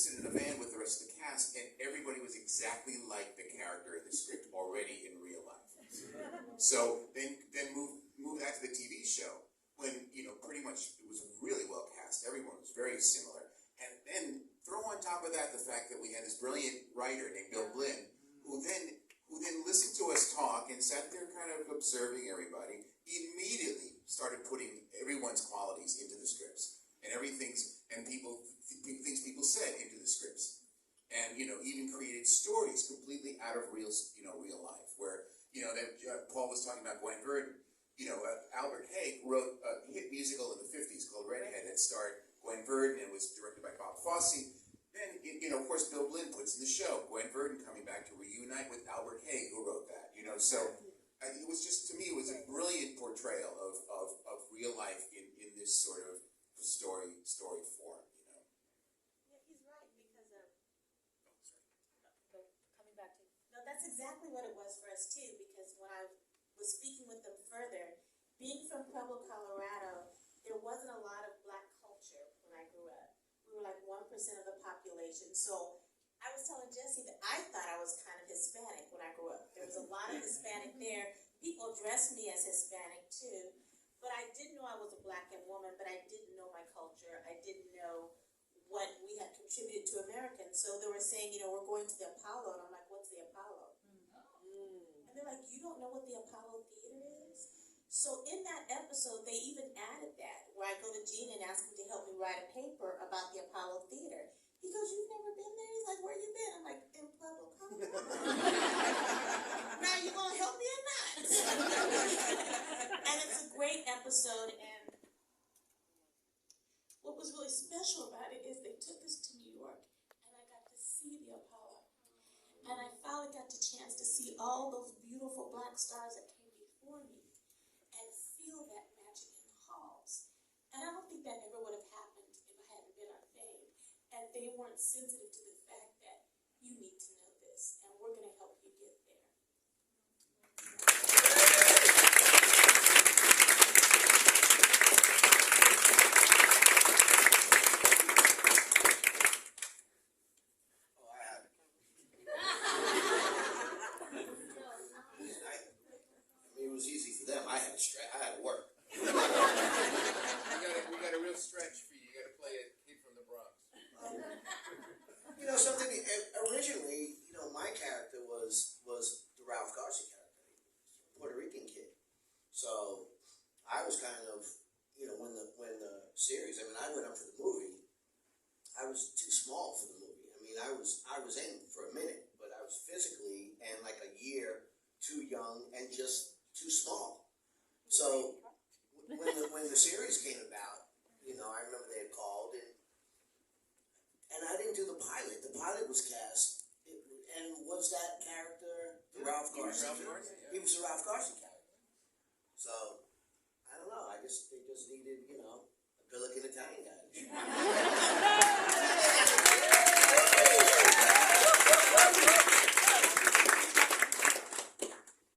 sit in a van with the rest of the cast, and everybody was exactly like the character in the script already in real life. So then move that to the TV show, when, you know, pretty much it was really well cast. Everyone was very similar. And then throw on top of that the fact that we had this brilliant writer named Bill Blinn, who then listened to us talk and sat there kind of observing everybody, immediately started putting everyone's qualities into the scripts and things people said into the scripts, and, you know, even created stories completely out of real life, where, you know, that Paul was talking about Gwen Verdon. You know, Albert Haig wrote a hit musical in the 50s called Redhead that starred Gwen Verdon and was directed by Bob Fosse. Then, you know, of course, Bill Blinn puts in the show Gwen Verdon coming back to reunite with Albert Haig, who wrote that. You know, so it was just, to me, it was a brilliant portrayal of real life in this sort of story form. You know. Yeah, he's right, because coming back to that's exactly what it was for us too. Because when I was speaking with them further, being from Pueblo, Colorado, there wasn't a lot of black culture when I grew up. We were like 1% of the population. So I was telling Jesse that I thought I was kind of Hispanic when I grew up. There was a lot of Hispanic there. People dressed me as Hispanic too. But I didn't know I was a black woman, but I didn't know my culture. I didn't know what we had contributed to Americans. So they were saying, you know, we're going to the Apollo. And I'm like, what's the Apollo? And they're like, you don't know what the Apollo Theater is? So in that episode, they even added that, where I go to Gene and ask him to help me write a paper about the Apollo Theater. He goes, you've never been there? He's like, where you been? I'm like, in Pueblo, Colorado. Now you gonna help me or not? And it's a great episode, and what was really special about it is they took us to New York, and I got to see the Apollo. And I finally got the chance to see all those beautiful black stars that came before me and feel that magic in the halls. And I don't think that ever would have happened if I hadn't been on Fame. And they weren't sensitive to the fact that you need to know this, and we're going to help you get there. It was easy for them. I had to work. We got a real stretch for you. You got to play a kid from the Bronx. You know something? Originally, you know, my character was the Ralph Garcia character, Puerto Rican kid. So I was kind of, you know, when the series. I mean, I went up for the movie. I was too small for the movie. I mean, I was in for a minute, but I was physically and like a year too young and just too small. So when the series came about, you know, I remember they had called and I didn't do the pilot. The pilot was cast, and was that character the Ralph Garcia? Ralph Garcia, yeah. He was the Ralph Garcia character.